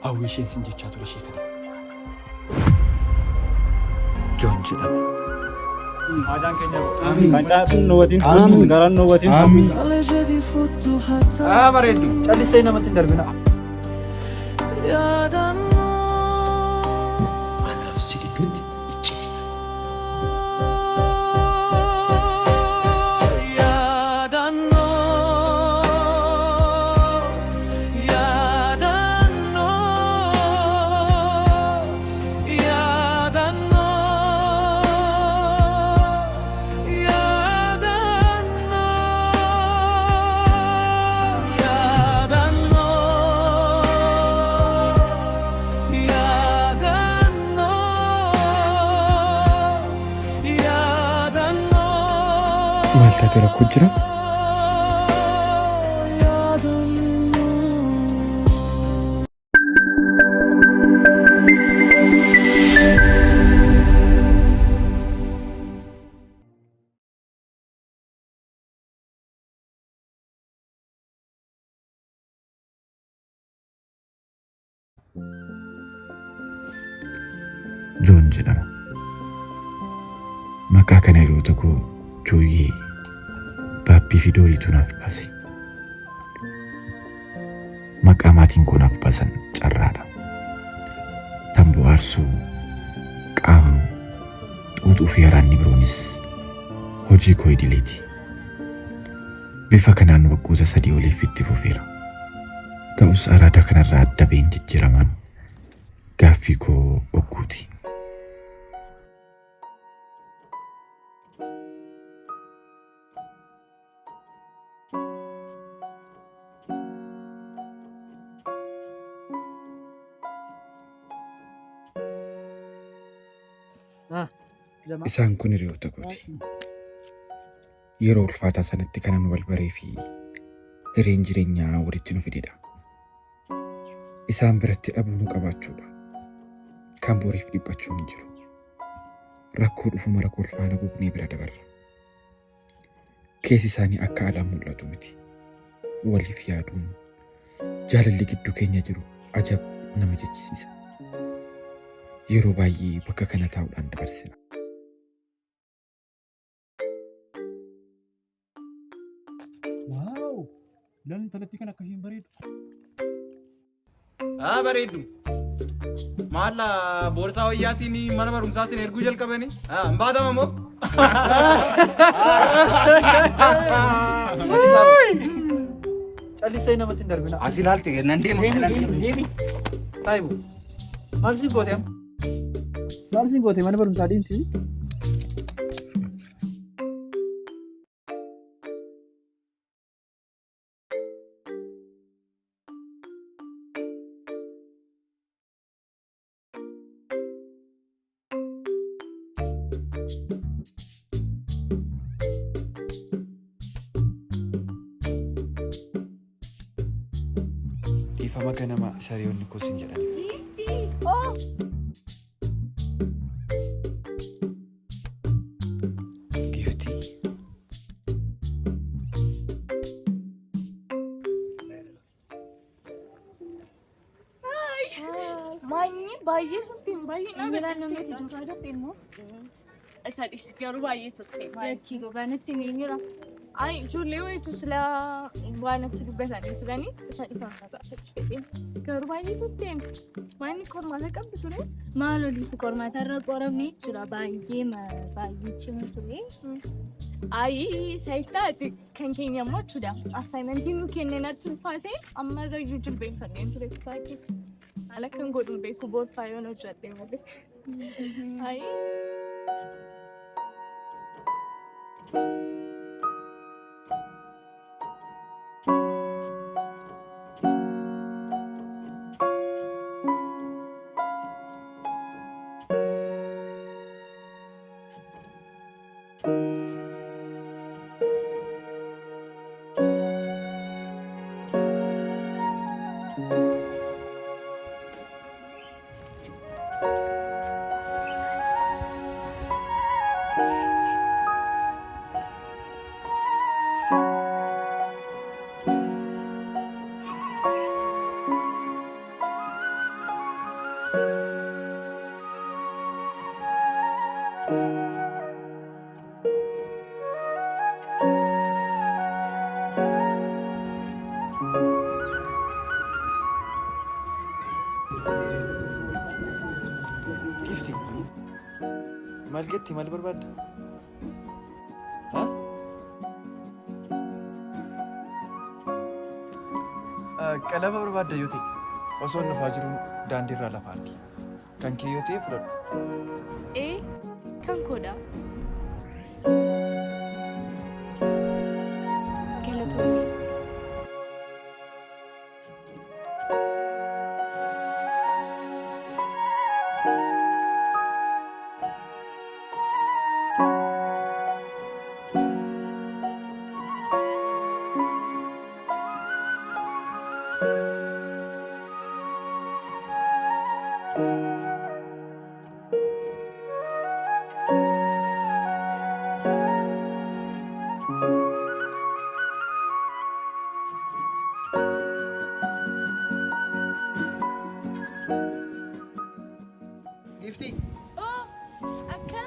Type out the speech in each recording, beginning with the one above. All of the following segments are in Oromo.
hawwiisheen sin jechaa ture ishee kana. Joon jedhama. Aadaan keenya kan caafin nu watiin garaan nu watiin. Bareeddu callisee namatti hin darbina. Anaaf si gidduutti icciitii. Maal taatee rakkoo jira? Joon jedhama. Maqaa kana yeroo tokko Jooyyee Baabbii fi Dooriitu naaf baase. Maqaa maatiin koo naaf baasan carraadha. Tamboo aarsuu, qaamuu, xuuxuu fi haraanni biroonis hojii koo idileeti. Bifa kanaan waggoota 3 oliif itti fufeera. Ta'us araada kanarraa adda ba'een jijjiiramaan gaaffii koo dhokkuuti. Isaan kun hiriyoota kooti. Yeroo ulfaataa sanatti kanan wal baree fi hireen jireenyaa walitti nu fidedha. Isaan biratti dhabuu nu qabaachuudha. Kan boriif dhiphachuun hin jiru. Rakkoo dhufu mara kolfaana gugnee bira dabarra. Keessi isaanii akka alaan mul'atu miti. Waliif yaaduun jaalalli gidduu keenya jiru ajab nama jechisiisa. Yeroo baay'ee bakka kana taa'uudhaan dabarsina. Waaw! Lan talatti kan akkasiin bareedu. Bareeddu. Maalla boorsaa wayyaatiin mana barumsaatiin erguu jalqabanii? Hin baatama moo? Callisee namatti hin darbina. As ilaalte nan deema. Taayibu. Maal siin goote amma? Maal siin goote mana barumsaa deemti? Dhiifama ganama sariyoonni koo siin jedhaniif. Giftii. Maanyi baay'ee suutiin baay'ee nama namatti dhugaa dhabde immoo isaanis garuu baay'ee turte. Lakkii gogaanatti ni jira. Ay ijoollee wayitu sila waan itti dubbatanii turanii isa dhifaan gaafachuu fedhe. Garuu baay'ee turte. Maanni qormaata qabdu ture. Maal oliif qormaata irra qoramne jira baay'ee cimaa ture. Ay saayitaati kan keenya immoo jechuudha. Assaayimentiin nu kenneen achi ulfaate amma irra iyyuu jilbeenfanneen ture kutaa keessa. Haala kan godhuun beeku boorfaa yoon hojjedhee malee. Ay. Gifti. Maal geetti maal barbaadda? Qalama barbaadda yoo ta'e osoo hin dhufaa jiruun daandiirraa lafa argi. Kan kee yoo ta'e fudhadhu. Kan koodha. Galatoomii. Gifti. Akka?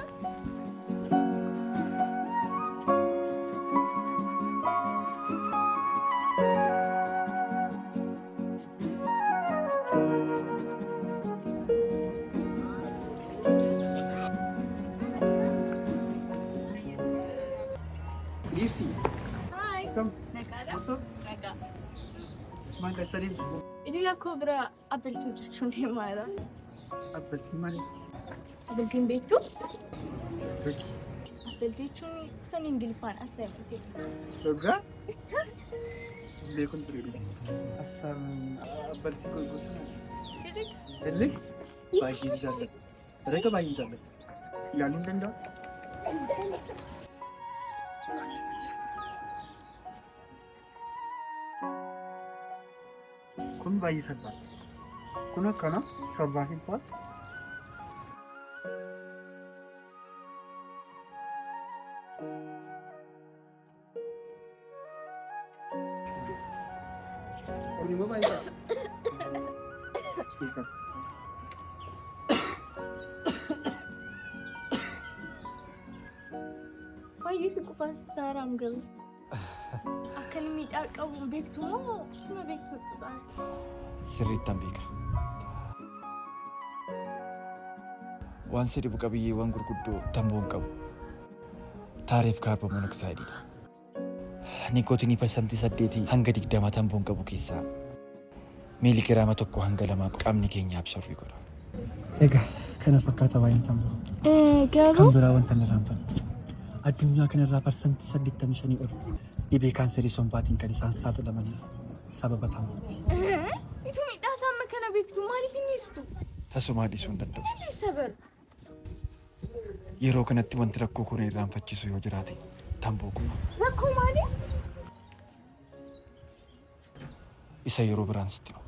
Gifti. Hi. Kam. Nagaadha? Nagaa. Maal isa deemtu? Idil akkoo bira abbiltuu jechuun deemaa jira. Abbaltii maali? Abbiltiin beektu? Beeki. Abbiltii jechuun san Ingiliffaan assignmentii. Dhugaa? Beekuun ture. Assam abbaltii kun gosa Tirik? illee baay'ee jaalladha. Reeka baay'ee jaalladha. Ilaaluu hin danda'u? Kun baay'ee salphaadha. Kun akkana shorbaa hin faatu. Kun immoo baay'ee jaalladha. Keessan. Baay'ee si qufaan saaraan galu. Akka inni miidhaa qabu beektu moo nama beektu? Sirriittan beeka. Waan si dhibu qabiyyeewwan gurguddoo tamboon qabu. Taariif kaarboon monoksaayididha. Nikootinii parsantii 8 hanga 20 tamboon qabu keessaa miiligiraama 1 hanga 2 qaamni keenya absorbii godha. Egaa kana fakkaata baay'een tamboo. Garuu Kan biraa wanta hin irraanfanne. Addunyaa kanarraa parsantii 85 ol dhibee kaanserii sombaatiin kan isaan saaxilamaniif sababa tambooti. itu miidhaa isaa kana beektu maaliif hin dhiistu? Tasumaa dhiisuu hin danda'u. Maaliif sabar? Yeroo kanatti wanti rakkoo kun irraanfachiisu yoo jiraate tamboo kufu. Rakkoo maali? Isa yeroo biraan sitti himu.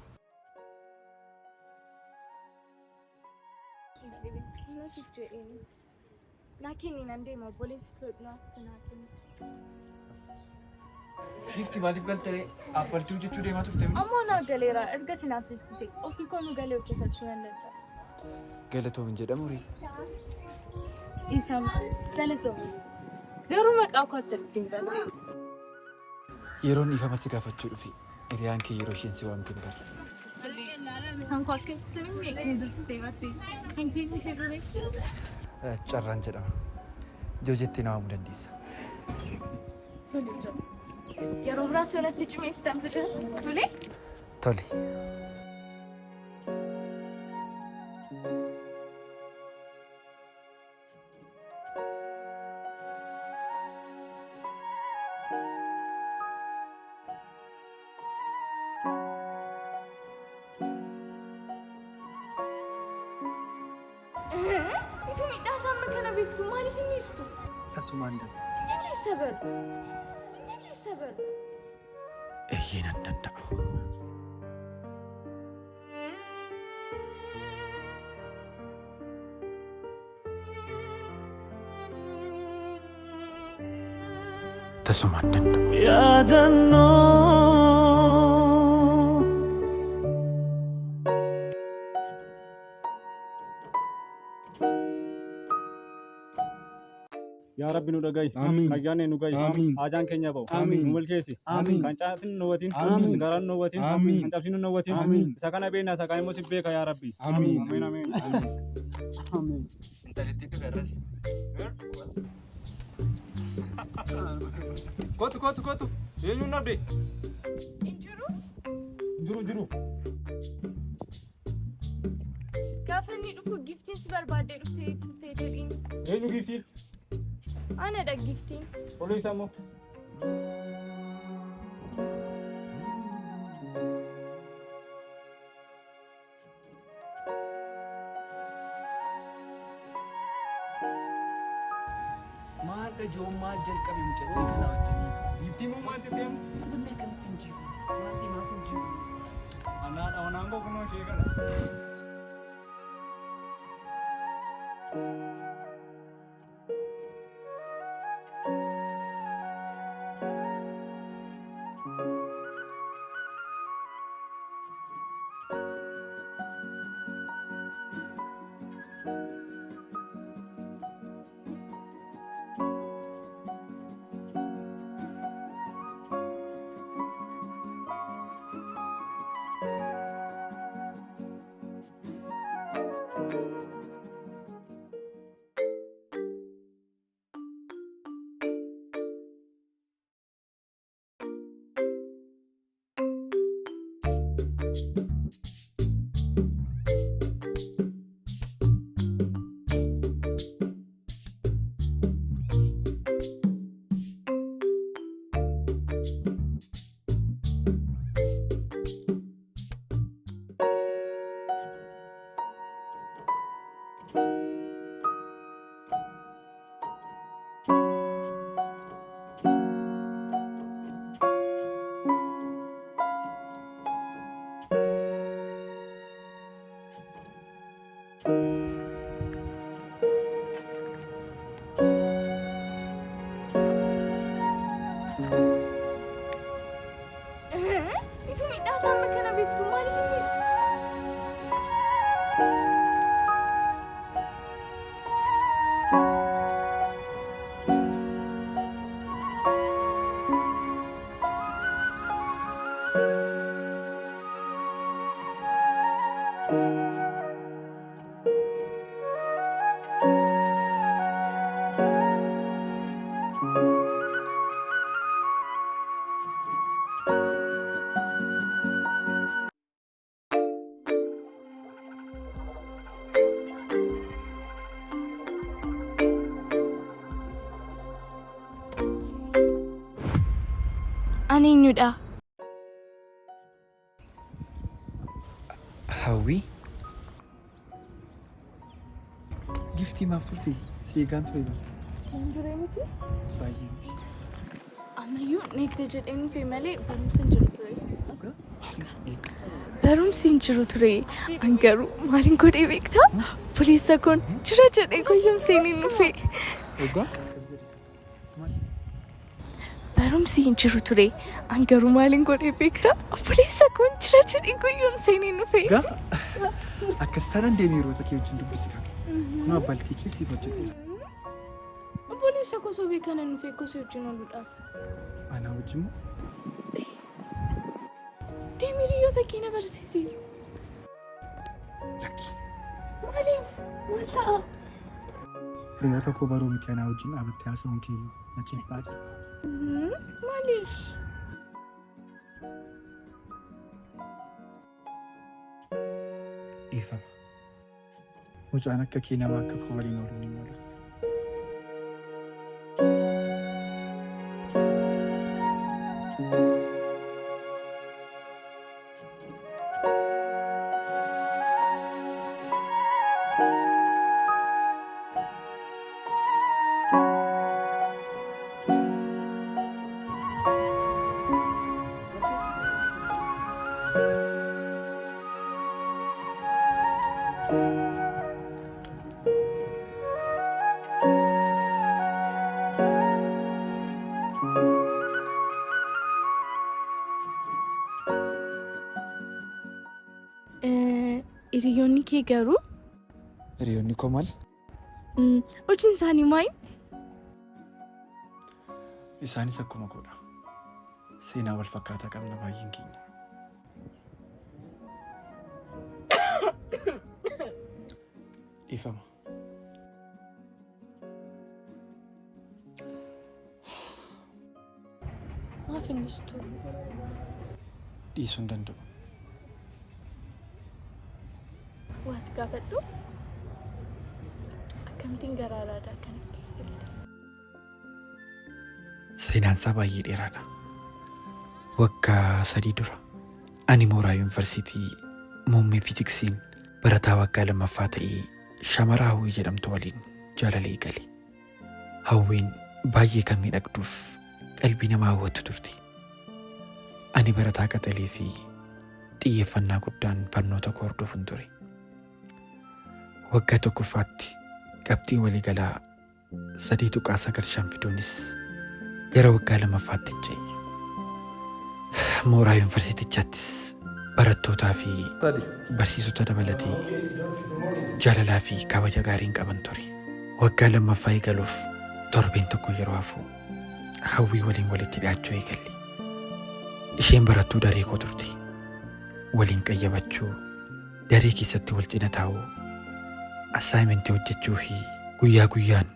Laakiin nan deema obboleessi godhunaas tanaatiin. Gifti maaliif galtee abbaltuu jechuu deemaa turte? Ammoo naa galeera erga sinaaf ibsite ofii koonu galee hojjetachuu hin danda'a. Galatoomin jedhamu rii. Isa galatoomi. Garuu maqaa koo asirratti hin bala. Yeroon ifama si gaafachuu dhufe hiriyaan kee yeroo isheen si waamte hin bari. Isaan koo akkasitti hin dursitee battee. Kan jiru hirree. Carraan jedhama. Joojetti na waamuu dandeessa. Tole jira. Yeroo biraas yoonatti cimeessitan fide tole. Tole. Itu miidhaa isaa kana beektu maaliif hin dhiistu? Tasumaan dha. Inni sabar. Inni sabar. Eeyyee nan danda'u. Tasumaan danda'u. Yaadannoo يا رب ندعي كيان ندعي آجان كنيا بو ملكيسي كنجاتين نوتين سكران نوتين كنجابسين نوتين سكان بينا سكان موسى بيك يا ربي آمين آمين آمين انت اللي تكبرس كوتو ينو نبدي انجرو كافني دفو جيفتين سبر بعد دفتي تيجين ينو جيفتي أنا دا جيفتين وليس مو ما جو ما جل كبي مجد كنا وجني جيفتي مو ما تديم بدنا كم تنجي ما دي ما تنجي أنا أنغو كنو شيء كذا أنا نودا هاوي جفتي ما فطرتي سيجان تريد انجريمتي بايمتي أما يو نكتجد إن في ملء بروم سنجرو تري أنكرو مالين كودي بيكتا بوليسا كون تراجع إيكو يوم سينين نفي اوغا بروم سنجرو تري أنكرو مالين كودي بيكتا بوليسا كون تراجع إيكو يوم سينين نفي اوغا أكستران ديميرو تكيو جندو بسكا ما بالتي كيسي فوجو بوليسا كوسو بيكنا نفي كوسو جنو لداف أنا وجمو ديميريو تكينا برسيسي لكي ماليف ولا ريوتا كوبارو متيانا وجن أبتها سون كيلو نجيب بعد ماليش إيفا وجوانا كينا ما كوباري نورو نمارو Hiriyoonni kee garuu Hiriyoonni koo maal? hojiin isaanii maal? Isaanis akkuma koodha. Seenaa wal fakkaataa qabna baay'een keenya. Ifama. Maaf innistu? Dhiisuu hin danda'u. Was gaafadhu? Akkamittiin garaa laadaa kanatti filte? Seenaan isaa baay'ee dheeraadha. Waggaa 3 dura ani mooraa yuunivarsiitii muummee fiiziksiin barataa waggaa 2ffaa ta'ee shamaraa Hawwii jedhamtu waliin jaalallee eegale. Hawwiin baay'ee kan miidhagduuf qalbii namaa hawwattu turte. Ani barataa qaxalee fi xiyyeeffannaa guddaan barnoota koo hordofuun ture. Waggaa tokkoffaatti qabxii waliigalaa 3.9 fiduunis gara waggaa 2ffaatti ce'e. Mooraa yuunivarsiitichaattis barattootaa fi barsiisota dabalatee jaalalaa fi kabaja gaariin qaban ture. Waggaa 2ffaa eegaluuf torbeen tokko yeroo hafu Hawwii waliin walitti dhiyaachuu eegalle. Isheen barattuu daree koo turte. Waliin qayyabachuu, daree keessatti wal cina taa'uu, assaayimentii hojjechuu fi guyyaa guyyaan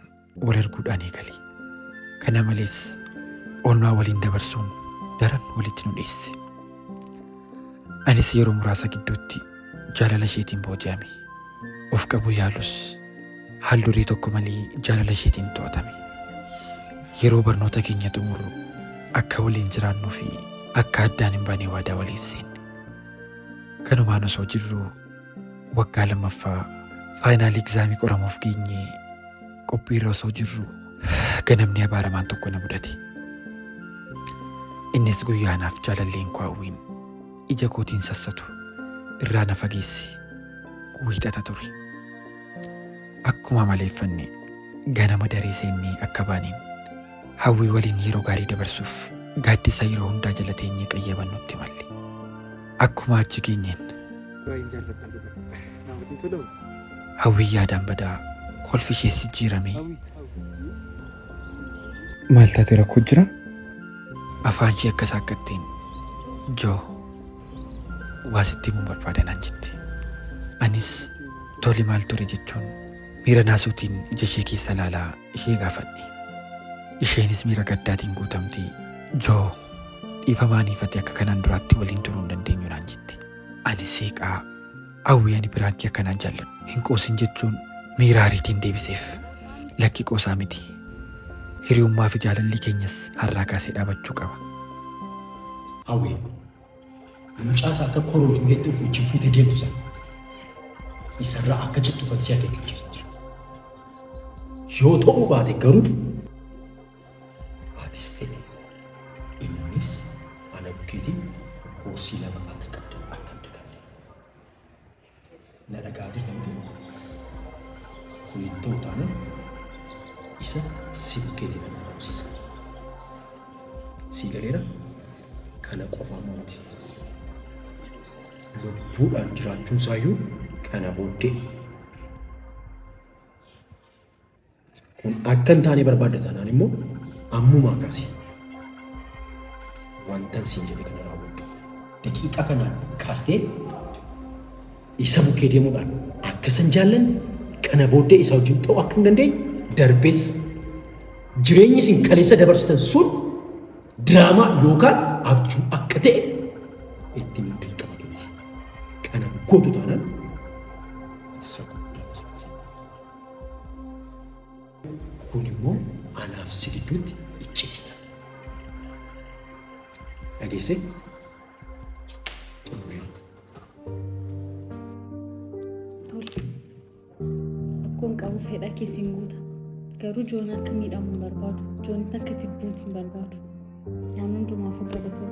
wal arguudhaan eegale. Kana malees oolmaa waliin dabarsuun daran walitti nu dhiyeesse. Anis yeroo muraasa gidduutti jaalala isheetiin booji'ame. Of qabu yaalus haal durii tokko malee jaalala isheetiin to'atame. Yeroo barnoota keenya xumurru akka waliin jiraannuu fi akka addaan hin baane waadaa waliif seenne. Kanumaan osoo jirru waggaa 2ffaa faayinaal egzaamii qoramuuf geenyee qophiirra osoo jirru ganamni abaaramaan tokko na mudate. Innis guyyaa naaf jaalalleen koo Hawwiin ija kootiin sassatu irraa na fageesse wiixata ture. Akkuma maleeffanne ganama daree seennee akka baaniin Hawwii waliin yeroo gaarii dabarsuuf gaaddisa yeroo hundaa jala teenyee qayyabannutti malle. Akkuma achi geenyeen Hawwii yaadaan badaa kolfi ishee jijjiirame. Maal taatee rakkoo jira? Afaan ishee akka saaqqatteen joo waa sitti himuu barbaadanaan jette. Anis tole maal ture jechuun miira naasuutiin ija ishee keessa laalaa ishee gaafadhe. Isheenis miira gaddaatiin guutamtee joo dhiifamaan ifate akka kanaan duraatti waliin turuu hin dandeenyu naan jette. Ani seeqaa Hawwii ani biraatti akkanaan jaalladhu hin qoosin jechuun miira ariitiin deebiseef. Lakki qoosaa miti. Hiriyummaa fi jaalalli keenyas har'aa kaasee dhaabachuu qaba. Hawwii, mucaasaa akka korojoo hedduu wajjin fuutee deemtu sana isarraa akka jettuufan si akeekkachiisa jira. Yoo ta'uu baate garuu atis ta'e innis ana bukkeetii koorsii 2 akka qabdan akka hin daganne. Na dhagaa jirta miti? Kun hin ta'u taanaan isa si bukkeetiin ana barsiisa. Si galeera kana qofaa miti. Lubbuudhaan jiraachuun isaayyuu kana booddee. Kun akka hin taane barbaadda taanaan immoo ammumaa kaasee wantan siin jedhe kana raawwadhu. Daqiiqaa kanaan kaastee isa bukkee deemuudhaan akka isan jaallanne kana booddee isa wajjin ta'uu akka hin dandeenye darbees jireenyi isin kaleessa dabarsitan sun diraamaa yookaan abjuu akka ta'e itti miidhagina qaba keeti. Kana gootu taanaan ati sakkuu dabalasa kaasee. Kun immoo anaaf si gidduutti iccitiidha. Dhageessee? Xumuree. Tole. Akkoon qabu fedha keessiin guuta. Garuu joon akka miidhamu hin barbaadu. Joonitti akka tibbuuti hin barbaadu. Waan hundumaafuu galatoo.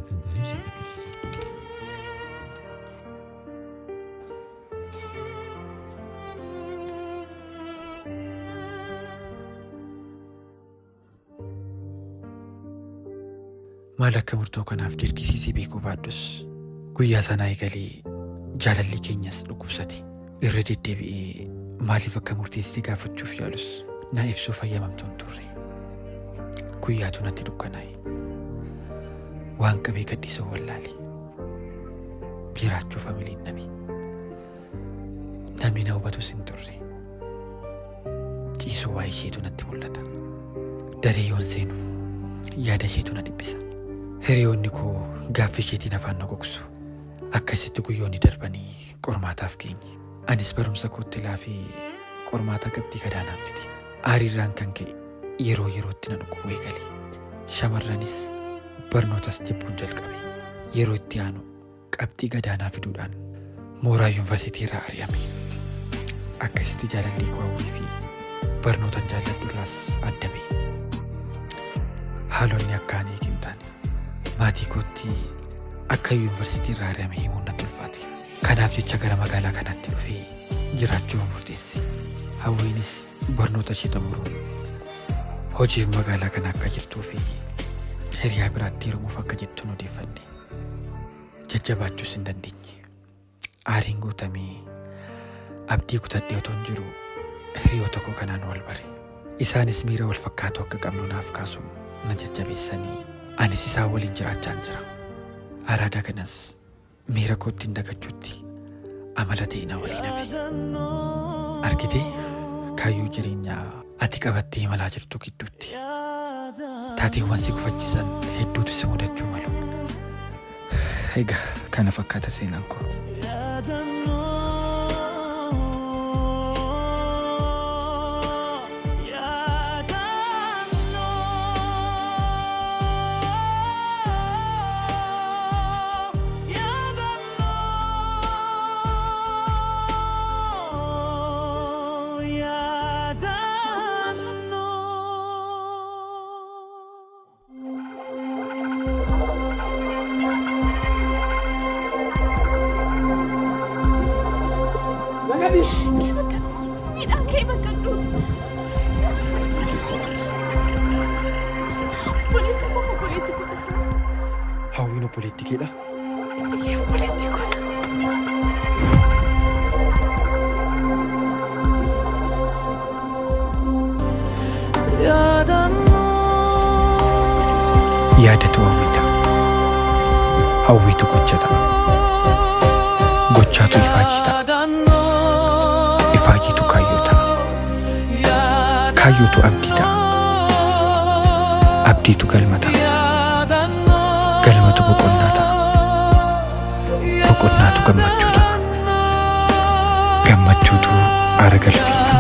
Kan taaniif si akeekkachiisa. Maal akka murtoo kanaaf dirqisiisee beekuu baaddus guyyaa sanaa eegalee jaalalli keenyas dhukkubsate. Irra deddeebi'ee maaliif akka murteessite gaafachuuf yaalus na ibsuu fayyamamtuun turre. guyyaatu natti dukkanaa'e. Waan qabee gaddisoo wallaale. Jiraachuu familiin namni na hubatus hin turre. Ciisuu waa isheetu natti mul'ata. Daree yoon seenu yaada isheetu na dhibbisa. Hiriyoonni koo gaaffii isheetiin afaan na gogsu. Akkasitti guyyoonni darbanii qormaataaf geenye. Anis barumsa kootti laafee qormaata qabxii gadaanaan fide. Aariirraan kan ka'e yeroo yerootti na dhukkubu eegale. Shamarranis barnootas jibbuun jalqabe. Yeroo itti aanu qabxii gadaanaa fiduudhaan mooraa yuunivarsiitii irraa ari'ame. Akkasitti jaalallii koo hawwii fi barnootan jaalladhurraas adda ba'e. Haalonni akkaan eegin taane maatii kootti akka yuunivarsiitii irraa ari'ame himuun natti ulfaate. Kanaaf jecha gara magaalaa kanaatti dhufee jiraachuu murteesse. Hawwiinis barnoota ishee xumuruun hojiif magaalaa kana akka jirtuu fi hiriyaa biraatti hirmuuf akka jettuun odeeffanne. Jajjabaachuus hin dandeenye. Aariin guutamee abdii kutadhee otoo hin jiru hiriyoota koo kanaan wal bare. Isaanis miira wal fakkaatu akka qabnu naaf kaasuun na jajjabeessanii anis isaan waliin jiraachaan jira. Araada kanas miira kootti hin dagachuutti amala ta'e na waliin hafe. Argitee kaayyoo jireenyaa ati qabattee imalaa jirtu gidduutti taateewwan si gufachiisan hedduutu si mudachuu malu. Egaa kana fakkaata seenaan koo. Hawwiin obboleettiikeedha. Yaadatu hawwiita. Hawwiitu gochata. Gochaatu ifaajita. Ifaajitu kaayyota. Kaayyootu abdiita. Abdiitu galmata. Galmatu boqonnaa ta'a. Boqonnaatu gammachuu ta'a. Gammachuutu aara galfii.